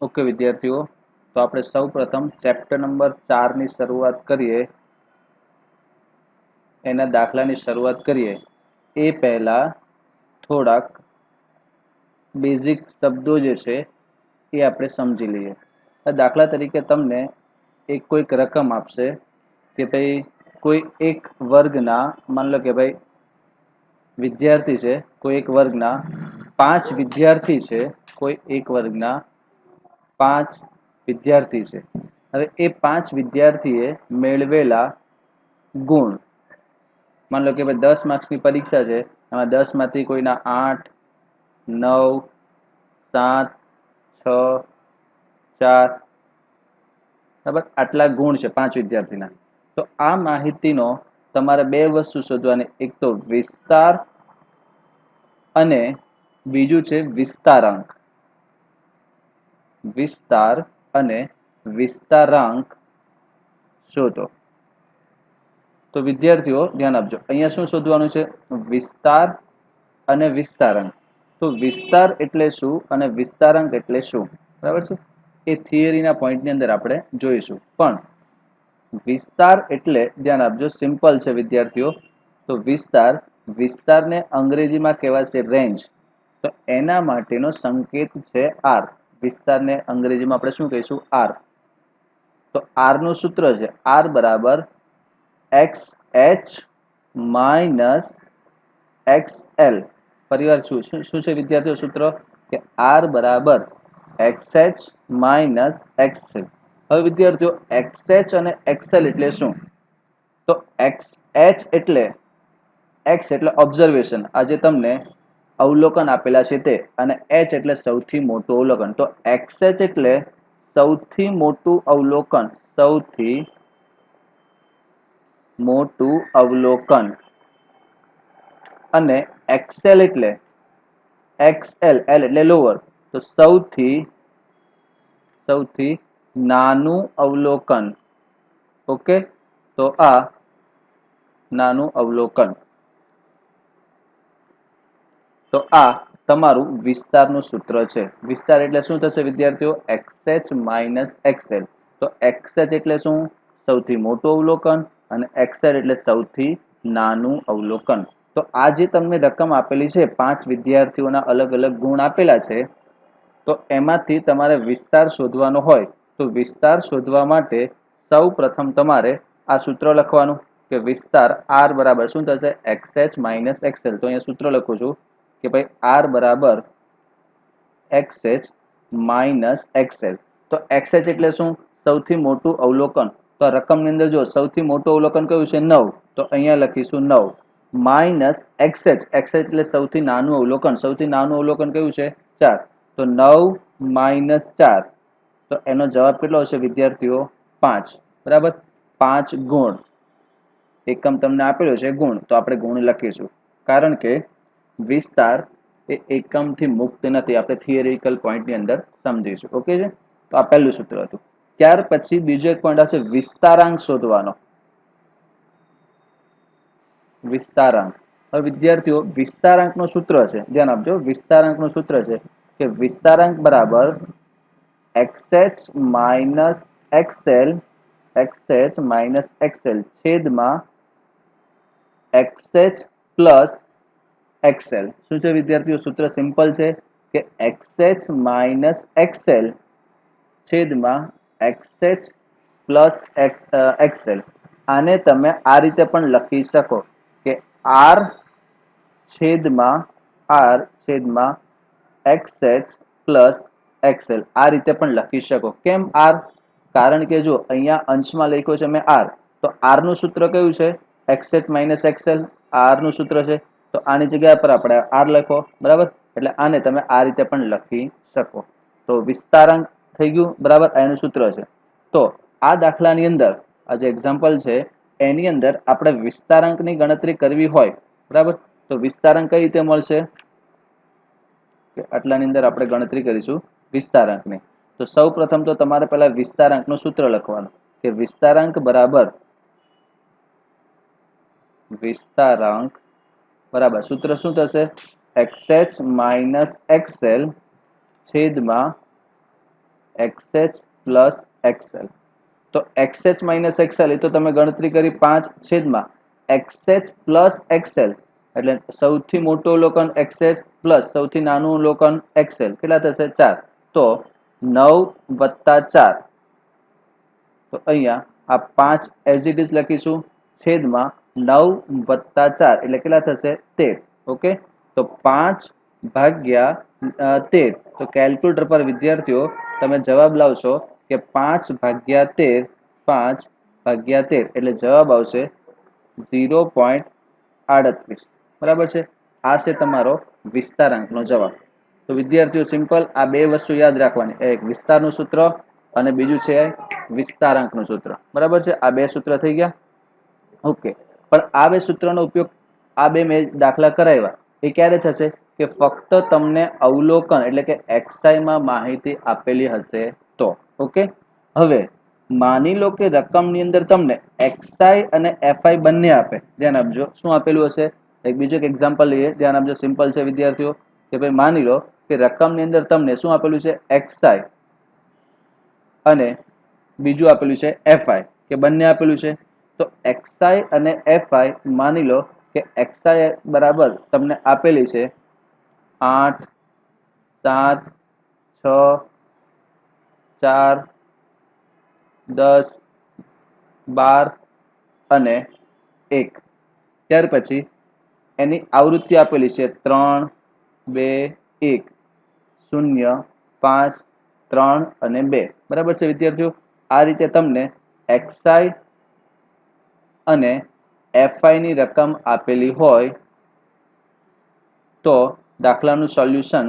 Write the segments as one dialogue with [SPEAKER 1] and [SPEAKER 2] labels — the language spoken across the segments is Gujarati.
[SPEAKER 1] ओके विद्यार्थीओ, तो આપણે સૌ પ્રથમ ચેપ્ટર નંબર 4 ની શરૂઆત કરીએ, એના દાખલાની શરૂઆત કરીએ એ પહેલા થોડાક બેઝિક શબ્દો જે છે એ આપણે સમજી લઈએ। દાખલા તરીકે તમને એક કોઈક રકમ આપશે કે ભાઈ કોઈ એક વર્ગના, માન લો કે ભાઈ વિદ્યાર્થી છે, કોઈ એક વર્ગના 5 વિદ્યાર્થી છે, કોઈ એક વર્ગના 5 વિદ્યાર્થી છે। હવે એ 5 વિદ્યાર્થીએ મેળવેલા ગુણ, मान लो कि भाई 10 मार्क्स की परीक्षा है, एम 10 में कोई 8, 9, 7, 6, 4 बराबर आटला गुण है 5 विद्यार्थी। तो आ माहिती नो तमारे बे वस्तु शोधवानी, एक तो विस्तार अने बीजू है विस्तारांक। विस्तार अने विस्तारांक शोधो। तो विद्यार्थीओ ध्यान आपजो, अहींया शुं शोधवानुं छे? विस्तार अने विस्तारांक। तो विस्तार एटले शुं अने विस्तारांक एटले शुं, बराबर छे? ए थियरीना पॉइंटनी अंदर आपणे जोईशुं। पण विस्तार एटले ध्यान आपजो, सिम्पल छे विद्यार्थीओ। तो विस्तार, विस्तारने अंग्रेजीमां कहेवाय छे रेंज। तो एना माटेनो संकेत छे आर। विस्तारने अंग्रेजीमां आपणे शुं कहीशुं? आर। तो आर नुं सूत्र छे आर बराबर XH माइनस XL। परिवार शू विद्यार्थी सूत्र के R बराबर XH माइनस XL। हवे विद्यार्थी XH और XL एटले शू? तो XH एटले X एटले ऑब्जर्वेशन, आज तमने अवलोकन आपेला छे ते, अने H एटले सौथी मोटुं अवलोकन। तो XH एटले सौथी मोटुं अवलोकन, सौथी मोटुं अवलोकन। अने एक्सेल एटले एक्सएल, एल एटले लोअर, तो सौथी नानुं अवलोकन। ओके, तो आ नानुं अवलोकन। तो आ तमारुं विस्तारनुं सूत्र छे। विस्तार एटले शुं थशे विद्यार्थीओ? एक्सएच माइनस एक्सएल। तो एक्सएच एटले शुं? सौथी मोटुं अवलोकन, અને XL એટલે સૌથી નાનું અવલોકન। તો આ જે તમને રકમ આપેલી છે, 5 વિદ્યાર્થીઓના અલગ અલગ ગુણ આપેલા છે, તો એમાંથી તમારે વિસ્તાર શોધવાનો હોય, તો વિસ્તાર શોધવા માટે સૌ પ્રથમ તમારે આ સૂત્ર લખવાનું કે વિસ્તાર R બરાબર શું થશે? XH minus XL। તો અહીંયા સૂત્ર લખું છું કે ભાઈ R બરાબર XH માઇનસ XL। તો XH એટલે શું? સૌથી મોટું અવલોકન। तो रकम अंदर जो सौथी मोटो अवलोकन क्यु छे? 9। तो अहींया लखीशुं 9 माइनस XH। XH एटले सौथी नानुं अवलोकन। सौथी नानुं अवलोकन क्यु छे? 4। तो 9 माइनस 4। तो एनो जवाब केटलो हशे विद्यार्थीओ? 5। बराबर। 5 गुण। एकम तमने आपेलो छे गुण, तो आपणे गुण लखीशुं, कारण के विस्तार ए एकमथी मुक्त नथी। आपणे थियरिकल पॉइंटनी अंदर समजीशुं। ओके छे? तो आ पहेલું सूत्र हतुं। त्यार पछी बीजो एक पॉइंट आवशे विस्तारांक शोधवानो। विस्तारांक। हवे विद्यार्थीओ विस्तारांकनुं सूत्र छे, ध्यान आपजो, विस्तारांकनुं सूत्र छे के विस्तारांक बराबर XH minus XL, XH minus XL छेदमां XH plus XL। शुं छे विद्यार्थीओ? सूत्र सिंपल छे के XH minus XL छेदमां XH plus XL। आने तमे आ रीते पण लखी शको के R छेदमां XH प्लस XL। आ रीते पण लखी शको। केम R? कारण के जो अहींया अंशमां लख्यो छे मैं R, तो R नुं सूत्र कयुं छे? XH minus XL। R नुं सूत्र छे, तो आनी जग्या पर आपणे R लखो। बराबर। एटले आने तमे आ रीते पण लखी शको। तो विस्तारांक थई गयुं। बराबर। एनुं सूत्र छे। तो आ दाखलानी अंदर आ जे एक्जाम्पल छे एनी अंदर आपणे विस्तारांकनी गणतरी करवी होय, बराबर, तो विस्तारांक कई रीते मळशे? के आटलानी अंदर आपणे गणतरी करीशुं विस्तारांकनी। तो सौ प्रथम तो तमारे पहेला विस्तारांकनुं सूत्र लखवानुं के विस्तारांक बराबर विस्तारांक बराबर सूत्र शुं थशे? XH minus XL छेदमां XH plus XL. તો XH માઇનસ XL એ તો તમે ગણતરી કરી 5 છેદમાં XH પ્લસ XL એટલે સૌથી મોટું અવલોકન XH પ્લસ સૌથી નાનું અવલોકન XL કેટલા થશે 4. તો 9 વત્તા 4. તો અહીંયા આ 5 એઝ ઇટ ઇઝ લખીશું છેદમાં 9 વત્તા 4 એટલે કેટલા થશે 13. ઓકે, તો 5 ભાગ્યા 13. તો કેલ્ક્યુલેટર પર વિદ્યાર્થીઓ તમે જવાબ લાવશો કે 5 ભાગ્યા 13 5 ભાગ્યા 13 એટલે જવાબ આવશે 0.38. બરાબર છે. આ છે તમારો વિસ્તારાંકનો જવાબ. તો વિદ્યાર્થીઓ સિમ્પલ આ બે વસ્તુ યાદ રાખવાની, એક વિસ્તારનું સૂત્ર અને બીજું છે વિસ્તારાંકનું સૂત્ર. બરાબર છે. આ બે સૂત્ર થઈ ગયા. ઓકે, પણ આ બે સૂત્રનો ઉપયોગ આ બે મેં દાખલા કરાવ્યા એ ક્યારે થશે કે ફક્ત તમને અવલોકન એટલે કે XI માં માહિતી આપેલી હશે તો. ઓકે, હવે માની લો કે રકમની અંદર તમને XI અને FI બંને આપે. ધ્યાન આપજો શું આપેલું હશે. એક બીજું એક એક્ઝામ્પલ લઈએ. ધ્યાન આપજો, સિમ્પલ છે વિદ્યાર્થીઓ કે ભાઈ માની લો કે રકમની અંદર તમને શું આપેલું છે XI અને બીજું આપેલું છે FI કે બંને આપેલું છે. તો XI અને FI માની લો કે XI બરાબર તમને આપેલી છે 8 7 6 4 10 12 અને 1. ત્યાર પછી એની આવૃત્તિ આપેલી છે 3 2 1 0 5 3 અને 2. બરાબર છે વિદ્યાર્થીઓ. આ રીતે તમને XI અને FI ની રકમ આપેલી હોય તો દાખલાનું સોલ્યુશન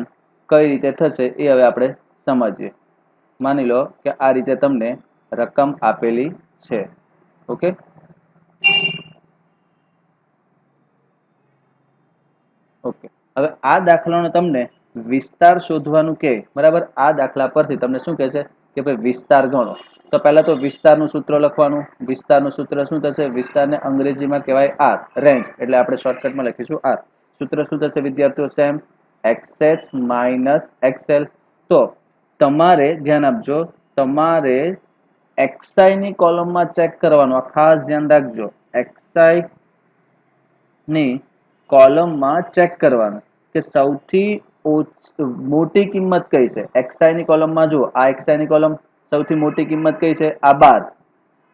[SPEAKER 1] કઈ રીતે થશે એ હવે આપણે સમજીએ. માની લો કે આ રીતે તમને રકમ આપેલી છે. ઓકે, ઓકે, હવે આ દાખલાનો તમને વિસ્તાર શોધવાનું કે બરાબર. આ દાખલા પરથી તમને શું કહે છે કે ભાઈ વિસ્તાર ગણો. તો પહેલા તો વિસ્તારનું સૂત્ર લખવાનું. વિસ્તારનું સૂત્ર શું થશે? વિસ્તારને અંગ્રેજીમાં કહેવાય R, રેન્જ, એટલે આપણે શોર્ટકટમાં લખીશું R. સૂત્ર શું થશે વિદ્યાર્થીઓ? Same XH minus XL. તો તમારે ધ્યાન આપજો, તમારે XI ની કોલમમાં ચેક કરવાનું. આ ખાસ ધ્યાન રાખજો, XI ની કોલમમાં ચેક કરવાનું કે સૌથી મોટી કિંમત કઈ છે. XI ની કોલમમાં જુઓ, આ XI ની કોલમ સૌથી મોટી કિંમત કઈ છે? આ 12.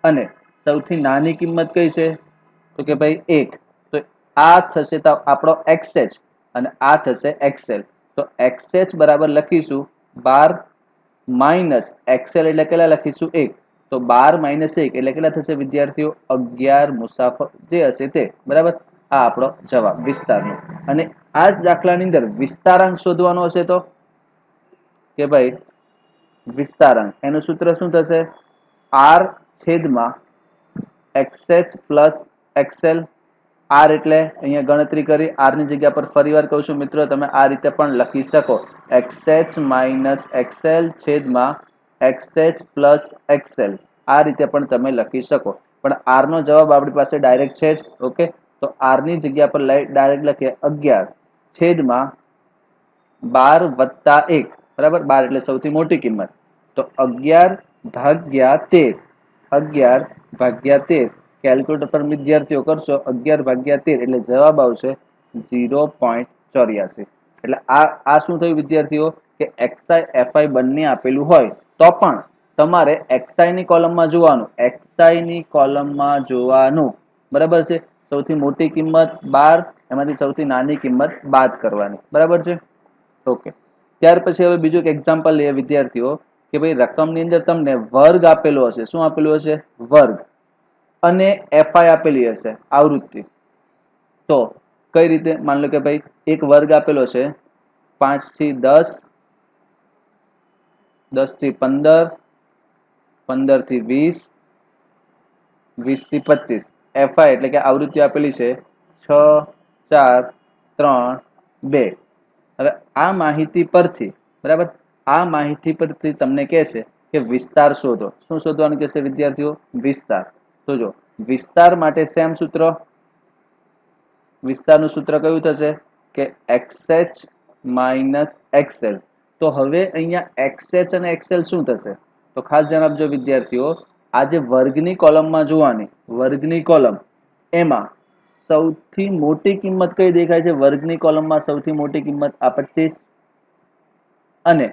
[SPEAKER 1] અને સૌથી નાની કિંમત કઈ છે? તો કે ભાઈ 1. તો આ થશે તો આપણો XH અને આ થશે XL. તો XH બરાબર લખીશું 12 માઇનસ XL એટલે કેટલા લખીશું 1. તો 12 માઇનસ 1 એટલે કેટલા થશે વિદ્યાર્થીઓ? 11 મુસાફર જે હશે તે. બરાબર, આ આપણો જવાબ વિસ્તારનો. અને આ જ દાખલાની અંદર વિસ્તારાંક શોધવાનો હશે તો કે ભાઈ વિસ્તારાંક એનું સૂત્ર શું થશે? R છેદમાં XH પ્લસ XL. R એટલે અહીંયા ગણતરી કરી. R ની જગ્યા પર ફરીવાર કહું છું મિત્રો, તમે આ રીતે પણ લખી શકો, XH માઇનસ XL છેદમાં XH પ્લસ XL. આ રીતે પણ તમે લખી શકો. પણ R નો જવાબ આપણી પાસે ડાયરેક્ટ છે જ. ઓકે, તો R ની જગ્યા પર ડાયરેક્ટ લખીએ 11 છેદમાં 12 વત્તા 1. બરાબર, 12 એટલે સૌથી મોટી કિંમત. તો 11 ભાગ્યા 13. 11 ભાગ્યા 13 કેલ્ક્યુલેટર પર વિદ્યાર્થીઓ કરશો 11 ભાગ્યા 13 એટલે જવાબ આવશે 0.84. એટલે આ શું થયું વિદ્યાર્થીઓ કે XI FI બંને આપેલું હોય તો પણ તમારે XI ની કોલમમાં જોવાનું. XI ની કોલમમાં જોવાનું. બરાબર છે. સૌથી મોટી કિંમત 12, એમાંથી સૌથી નાની કિંમત બાદ કરવાની. બરાબર છે. ઓકે, ત્યાર પછી હવે બીજું એક એક્ઝામ્પલ લઈએ વિદ્યાર્થીઓ કે ભાઈ રકમની અંદર તમને વર્ગ આપેલો હશે. શું આપેલું હશે? વર્ગ. અને FI આપેલી હશે આવૃત્તિ. તો કઈ રીતે? માની લો કે ભાઈ એક વર્ગ આપેલો છે 5 થી 10, 10 થી 15, 15 થી 20, 20 થી 25. FI એટલે કે આવૃત્તિ આપેલી છે 6 4 3 2. હવે આ માહિતી પરથી બરાબર, આ માહિતી પરથી તમને કહેશે કે વિસ્તાર શોધો. શું શોધવાનું કહેશે વિદ્યાર્થીઓ? વિસ્તાર. તો જો વિસ્તાર માટે સેમ સૂત્ર. વિસ્તારનું સૂત્ર કયું થશે કે XH માઇનસ XL. તો હવે અહીંયા XH અને XL શું થશે? તો ખાસ ધ્યાન આપજો વિદ્યાર્થીઓ, આ જે વર્ગની કોલમમાં જોવાની વર્ગની કોલમ, એમાં સૌથી મોટી કિંમત કઈ દેખાય છે? વર્ગની કોલમમાં સૌથી મોટી કિંમત આ 25 અને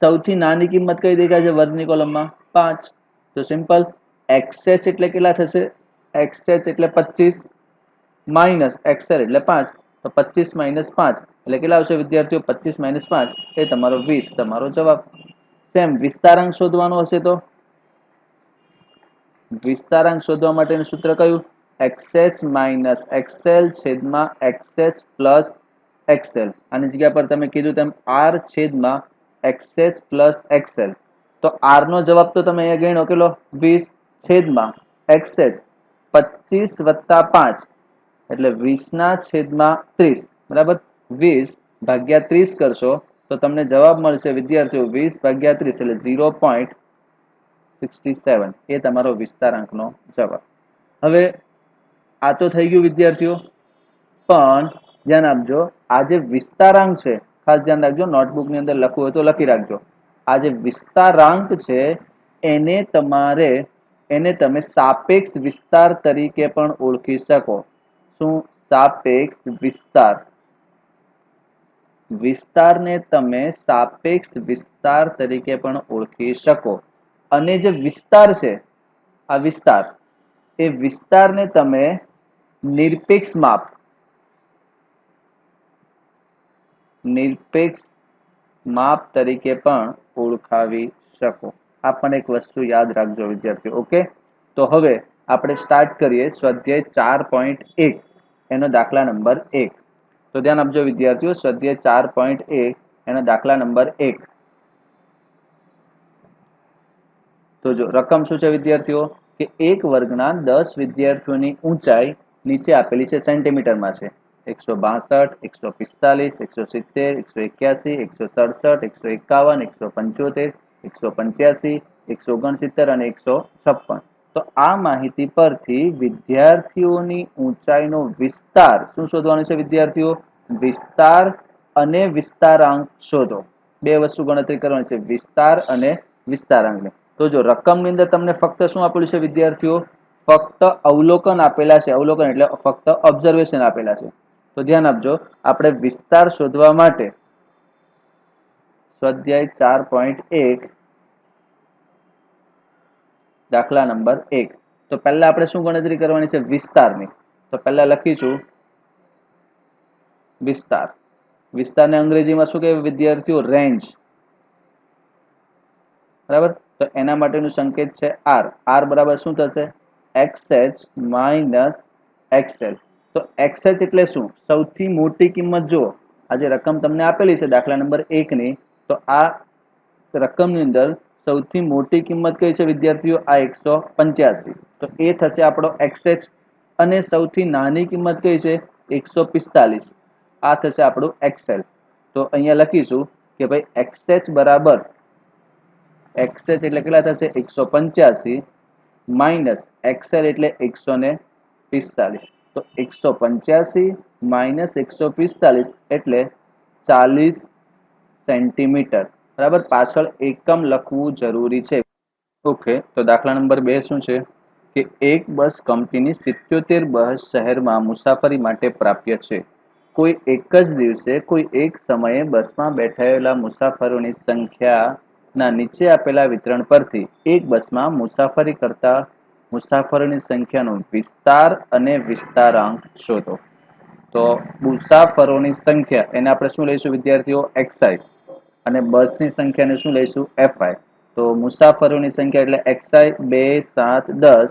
[SPEAKER 1] સૌથી નાની કિંમત કઈ દેખાય છે વર્ગની કોલમમાં? 5. તો સિમ્પલ, XH એટલે કેટલા થશે? XH એટલે 25 માઇનસ XL એટલે 5. તો 25 માઇનસ 5 એટલે કેટલા આવશે વિદ્યાર્થીઓ? 25 માઇનસ 5 એ તમારો 20, તમારો જવાબ. સેમ વિસ્તારાંક શોધવાનો હશે તો વિસ્તારાંક શોધવા માટેનું સૂત્ર કયું? XH માઇનસ XL છેદમાં XH પ્લસ XL. આની જગ્યા પર તમે કીધું તેમ R છેદમાં XH પ્લસ XL. તો R નો જવાબ તો તમે અહીંયા ગણ્યો કેટલો? 20 છેદમાં XH 25 વત્તા 5 એટલે 20 ના છેદમાં 30, બરાબર? 20 ભાગ્યા 30 કરશો તો તમને જવાબ મળશે વિદ્યાર્થીઓ 20 ભાગ્યા 30 એટલે 0.67. એ તમારો વિસ્તારાંકનો જવાબ. હવે આ તો થઈ ગયું વિદ્યાર્થીઓ, પણ ધ્યાન આપજો, આ જે વિસ્તારાંક છે, ખાસ ધ્યાન રાખજો, નોટબુકની અંદર લખવું હોય તો લખી રાખજો. આ જે વિસ્તારાંક છે એને તમે સાપેક્ષ વિસ્તાર તરીકે પણ ઓળખી શકો. શું? સાપેક્ષ વિસ્તાર. વિસ્તારને તમે સાપેક્ષ વિસ્તાર તરીકે પણ ઓળખી શકો. અને જે વિસ્તાર છે, આ વિસ્તાર, એ વિસ્તારને તમે નિરપેક્ષ માપ તરીકે પણ ઓળખાવી શકો. આ પણ એક વસ્તુ યાદ રાખજો વિદ્યાર્થીઓ. ઓકે, તો હવે આપણે સ્ટાર્ટ કરીએ સ્વાધ્યાય 4.1 એનો દાખલા નંબર 1. તો ધ્યાન આપજો વિદ્યાર્થીઓ, સ્વાધ્યાય 4.1 એનો દાખલા નંબર 1. તો જો રકમ શું છે વિદ્યાર્થીઓ કે એક વર્ગના 10 વિદ્યાર્થીઓની ઊંચાઈ નીચે આપેલી છે, સેન્ટીમીટરમાં છે. 162, 145, 170, 181, 167, 151, 175, 185, 169 અને 156. તો આ માહિતી પરથી વિદ્યાર્થીઓની ઊંચાઈનો વિસ્તાર શું શોધવાનું છે વિદ્યાર્થીઓ? વિસ્તાર અને વિસ્તારાંક શોધો. બે વસ્તુ ગણતરી કરવાની છે, વિસ્તાર અને વિસ્તારાંકને. તો જો રકમની અંદર તમને ફક્ત શું આપેલું છે વિદ્યાર્થીઓ? ફક્ત અવલોકન આપેલા છે. અવલોકન એટલે ફક્ત ઓબ્ઝર્વેશન આપેલા છે. તો ધ્યાન આપજો, આપણે વિસ્તાર શોધવા માટે સ્વાધ્યાય 4.1 દાખલા નંબર 1. તો પહેલા આપણે શું ગણતરી કરવાની છે? વિસ્તારની. તો પહેલા લખીશું વિસ્તાર. વિસ્તારને અંગ્રેજીમાં શું કહેવાય વિદ્યાર્થીઓ? રેન્જ. બરાબર? તો એના માટેનું સંકેત છે R. R બરાબર શું થશે? XH minus XL. તો XH એટલે શું? સૌથી મોટી કિંમત. જુઓ, આ જે રકમ તમને આપેલી છે દાખલા નંબર 1 ની, તો આ રકમની અંદર સૌથી મોટી કિંમત કઈ છે વિદ્યાર્થીઓ? આ 185. તો એ થશે આપણો XH. અને સૌથી નાની કિંમત કઈ છે? 145. આ થશે આપણું XL. તો અહીંયા લખીશું કે ભાઈ XH બરાબર XH એટલે કેટલા થશે? 185 માઇનસ XL એટલે 145. તો 185 માઇનસ 145 એટલે 40 સેન્ટીમીટર. બરાબર? પાછળ એકમ લખવું જરૂરી છે. ઓકે, તો દાખલા નંબર 2 શું છે કે એક બસ કંપનીની 77 બસ શહેરમાં મુસાફરી માટે પ્રાપ્ય છે. કોઈ એક જ દિવસે કોઈ એક સમયે બસમાં બેઠેલા મુસાફરોની સંખ્યાના નીચે આપેલા વિતરણ પરથી એક બસમાં મુસાફરી કરતા મુસાફરોની સંખ્યાનો વિસ્તાર અને વિસ્તારાંક શોધો. તો મુસાફરોની સંખ્યા એને આપણે શું લઈશું વિદ્યાર્થીઓ? XI. અને બસની સંખ્યાને શું લઈશું? FI. તો મુસાફરોની સંખ્યા એટલે XI 2, 7, 10,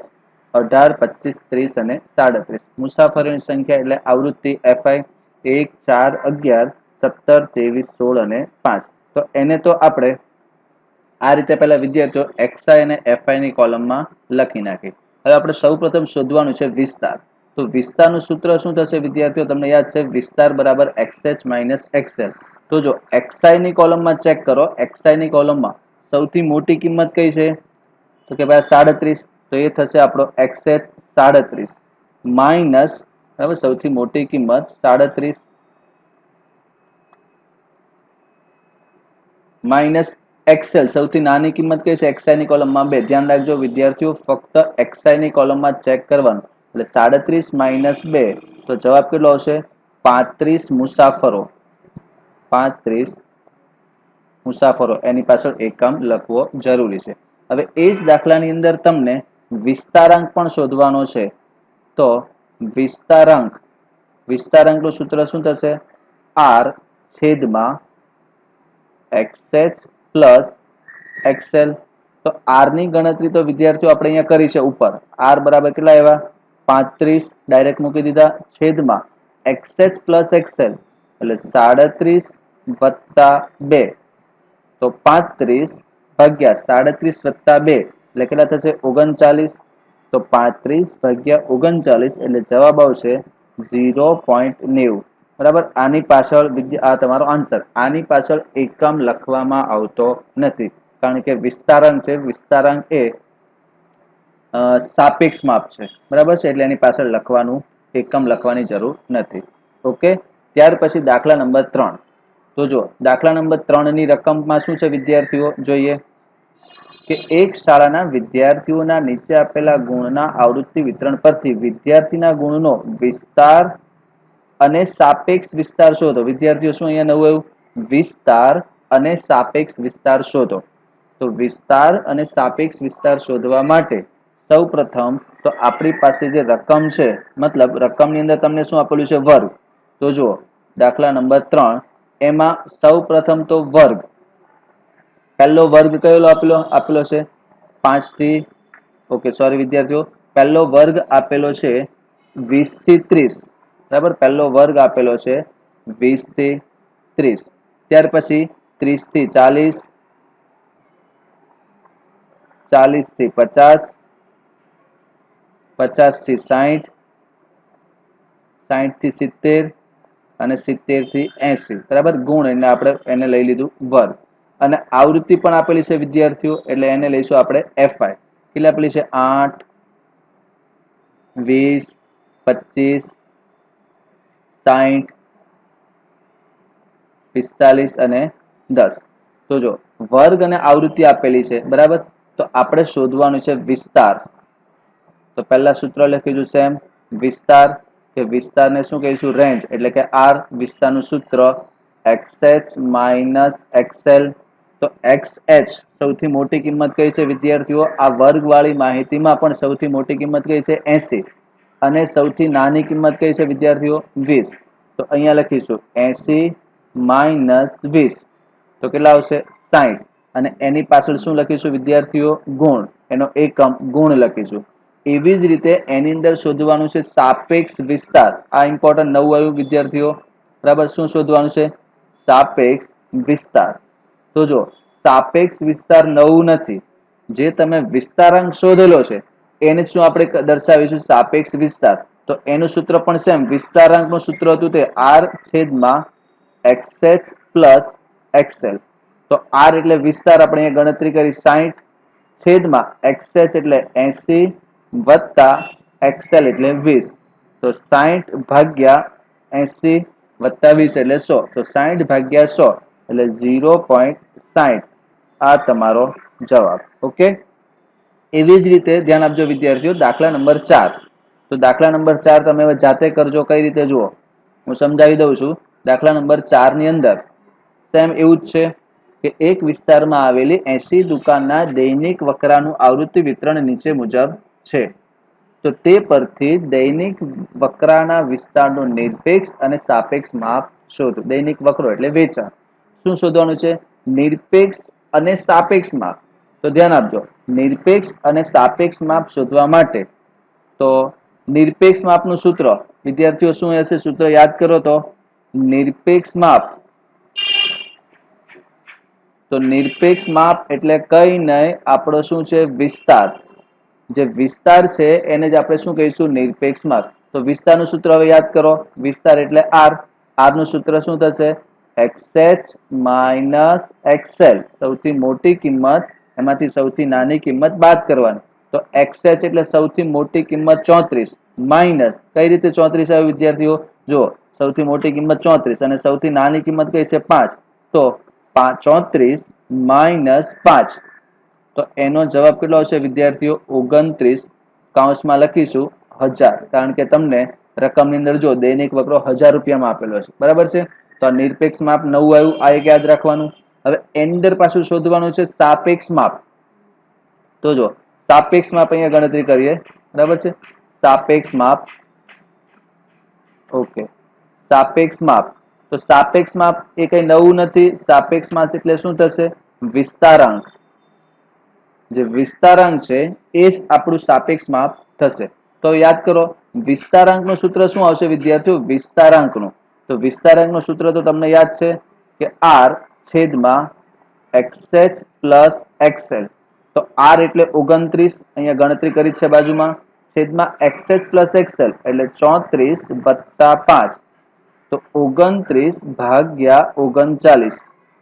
[SPEAKER 1] 18, 25, 30 અને 37. મુસાફરોની સંખ્યા એટલે આવૃત્તિ FI 1, 4, 11, 17, 23, 16 અને 5. તો એને તો આપણે આ રીતે પહેલા વિદ્યાર્થીઓ XI અને FI ની કોલમમાં લખી નાખી. હવે આપણે સૌપ્રથમ શોધવાનું છે વિસ્તાર. તો વિસ્તારનું સૂત્ર શું થશે વિદ્યાર્થીઓ? તમને યાદ છે, વિસ્તાર બરાબર XH માઇનસ XL. તો જો XI ની કોલમમાં ચેક કરો, XI ની કોલમમાં સૌથી મોટી કિંમત કઈ છે? તો કે ભાઈ 37. તો એ થશે આપણો XH 37 માઇનસ, બરાબર, સૌથી મોટી કિંમત 37 માઇનસ એક્સેલ સૌથી નાની કિંમત કઈ છે એક્સઆઈ ની કોલમમાં 2. ધ્યાન રાખજો વિદ્યાર્થીઓ ફક્ત એક્સઆઈ ની કોલમમાં ચેક કરવાનું એટલે 37 માઇનસ 2 તો જવાબ કેટલો આવશે 35 મુસાફરો 35 મુસાફરો એની પાછળ એકમ લખવો જરૂરી છે. હવે એ જ દાખલાની અંદર તમને વિસ્તારાંક પણ શોધવાનો છે તો વિસ્તારાંકનું સૂત્ર શું થશે આર છેદમાં XH પ્લસ XL તો R ની ગણતરી તો વિદ્યાર્થીઓ આપણે અહીંયા કરી છે ઉપર R બરાબર કેટલા આવ્યા 35 ડાયરેક્ટ મૂકી દીધા છેદમાં XH પ્લસ XL એટલે 37 વત્તા 2 તો 35 ભાગ્યા 37 વત્તા 2 એટલે કેટલા થશે 39 તો 35 ભાગ્યા 39 એટલે જવાબ આવશે 0.90 બરાબર. આની પાછળ આ તમારો આન્સર. આની પાછળ એકમ લખવામાં આવતો નથી કારણ કે વિસ્તારાંક છે વિસ્તારાંક એ સાપેક્ષ માપ છે બરાબર છે એટલે એની પાછળ લખવાનું એકમ લખવાની જરૂર નથી. ઓકે ત્યાર પછી દાખલા નંબર 3 તો જો દાખલા નંબર 3 ની રકમમાં શું છે વિદ્યાર્થીઓ જોઈએ કે એક શાળાના વિદ્યાર્થીઓના નીચે આપેલા ગુણના આવૃત્તિ વિતરણ પરથી વિદ્યાર્થીના ગુણનો વિસ્તાર અને સાપેક્ષ વિસ્તાર શોધો. વિદ્યાર્થીઓ શું અહીંયા નવું આવ્યું વિસ્તાર અને સાપેક્ષ વિસ્તાર શોધો. તો વિસ્તાર અને સાપેક્ષ વિસ્તાર શોધવા માટે સૌપ્રથમ તો આપણી પાસે જે રકમ છે મતલબ રકમની અંદર તમને શું આપેલું છે વર્ગ. તો જુઓ દાખલા નંબર 3 એમાં સૌપ્રથમ તો વર્ગ પહેલો વર્ગ કયો આપેલો છે 5 થી ઓકે સોરી વિદ્યાર્થીઓ પહેલો વર્ગ આપેલો છે 20 થી 30 બરાબર પહેલો વર્ગ આપેલો છે 20 થી 30 ત્યાર પછી 30 થી 40 40 થી 50 50 થી 60 60 થી 70 અને 70 થી 80 બરાબર ગુણ એટલે આપણે એને લઈ લીધું વર્ગ અને આવૃત્તિ પણ આપેલી છે વિદ્યાર્થીઓ એટલે એને લઈશું આપણે એફઆઈ કેટલી આપેલી છે 8 20 25 60 45 અને 10. તો જો વર્ગ અને આવૃત્તિ આપેલી છે બરાબર તો આપણે શોધવાનું છે વિસ્તાર. તો પહેલા સૂત્ર લખીશું સેમ વિસ્તાર કે વિસ્તારને શું કહીશું રેન્જ એટલે કે આર વિસ્તારનું સૂત્ર XH માઇનસ XL તો XH સૌથી મોટી કિંમત કઈ છે વિદ્યાર્થીઓ આ વર્ગવાળી માહિતીમાં પણ સૌથી મોટી કિંમત કઈ છે 80 અને સૌથી નાની કિંમત કઈ છે વિદ્યાર્થીઓ 20 તો અહીંયા લખીશું 80 માઇનસ 20 તો કેટલા આવશે 60 અને એની પાછળ શું લખીશું વિદ્યાર્થીઓ ગુણ એનો એકમ ગુણ લખીશું. એવી જ રીતે એની અંદર શોધવાનું છે સાપેક્ષ વિસ્તાર આ ઇમ્પોર્ટન્ટ નવું આવ્યું વિદ્યાર્થીઓ બરાબર શું શોધવાનું છે સાપેક્ષ વિસ્તાર. તો જો સાપેક્ષ વિસ્તાર નવું નથી જે તમે વિસ્તારાંક શોધેલો છે એને શું આપણે દર્શાવીશું સાપેક્ષ વિસ્તાર તો એનું સૂત્ર પણ સેમ વિસ્તારાંકનું સૂત્ર હતું તે R છેદમાં XH પ્લસ XL તો R એટલે વિસ્તાર આપણે અહીંયા ગણતરી કરી 60 છેદમાં XH એટલે 80 વત્તા XL એટલે 20 તો 60 ભાગ્યા 80 વત્તા 20 એટલે 100 તો 60 ભાગ્યા 100 એટલે 0.60 આ તમારો જવાબ. ઓકે એવી જ રીતે ધ્યાન આપજો વિદ્યાર્થીઓ દાખલા નંબર 4 તો દાખલા નંબર 4 તમે હવે જાતે કરજો કઈ રીતે જુઓ હું સમજાવી દઉં છું. દાખલા નંબર 4 ની અંદર સેમ એવું જ છે કે એક વિસ્તારમાં આવેલી 80 દુકાનના દૈનિક વકરાનું આવૃત્તિ વિતરણ નીચે મુજબ છે તો તે પરથી દૈનિક વકરાના વિસ્તારનું નિરપેક્ષ અને સાપેક્ષ માપ શોધો. દૈનિક વકરો એટલે વેચાણ શું શોધવાનું છે નિરપેક્ષ અને સાપેક્ષ માપ. તો ધ્યાન આપજો નિરપેક્ષ અને સાપેક્ષ માપ શોધવા માટે તો નિરપેક્ષ માપનું સૂત્ર વિદ્યાર્થીઓ શું હશે સૂત્ર યાદ કરો તો નિરપેક્ષ માપ તો નિરપેક્ષ માપ એટલે કઈ નહીં આપણો શું છે વિસ્તાર જે વિસ્તાર છે એને જ આપણે શું કહીશું નિરપેક્ષ માપ. તો વિસ્તારનું સૂત્ર હવે યાદ કરો વિસ્તાર એટલે R નું સૂત્ર શું થશે XH માઇનસ XL સૌથી મોટી કિંમત એમાંથી સૌથી નાની કિંમત બાદ કરવાની તો XH એટલે સૌથી મોટી કિંમત 34 માઇનસ કઈ રીતે 34 આવે વિદ્યાર્થીઓ જો સૌથી મોટી કિંમત 34 અને સૌથી નાની કિંમત કઈ છે 5 તો 34 માઇનસ 5, તો એનો જવાબ કેટલો આવશે વિદ્યાર્થીઓ? 29. કૌંસમાં લખીશું 1000, કારણ કે તમને રકમની અંદર જો દૈનિક વકરો 1000 રૂપિયામાં આપેલો છે, બરાબર છે. તો આ નિરપેક્ષ માપ નવું આવ્યું, આ એક યાદ રાખવાનું. હવે એની અંદર પાછું શોધવાનું છે સાપેક્ષ માપ. તો જો સાપેક્ષ માપ અહીંયા ગણતરી કરીએ, બરાબર છે. સાપેક્ષ માપ, ઓકે, સાપેક્ષ માપ. તો સાપેક્ષ માપ એ કઈ નવું નથી. સાપેક્ષ માપ એટલે શું થશે? વિસ્તારાંક. જે વિસ્તારાંક છે એ જ આપણું સાપેક્ષ માપ થશે. તો યાદ કરો, વિસ્તારાંકનું સૂત્ર શું આવશે વિદ્યાર્થીઓ? વિસ્તારાંકનું, તો વિસ્તારાંકનું સૂત્ર તો તમને યાદ છે કે r છેદમાં xh પ્લસ xl. તો r એટલે 29, અહીંયા ગણતરી કરી છે બાજુમાં, છેદમાં xh પ્લસ xl એટલે 34 વત્તા 5, તો 29 ભાગ્યા 39.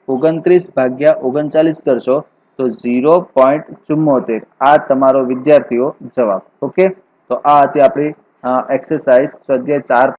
[SPEAKER 1] 29 ભાગ્યા 39 કરશો તો 0.74. આ તમારો વિદ્યાર્થીઓ જવાબ. ઓકે, તો આ હતી આપણી એક્સરસાઇઝ સ્વાધ્યાય 4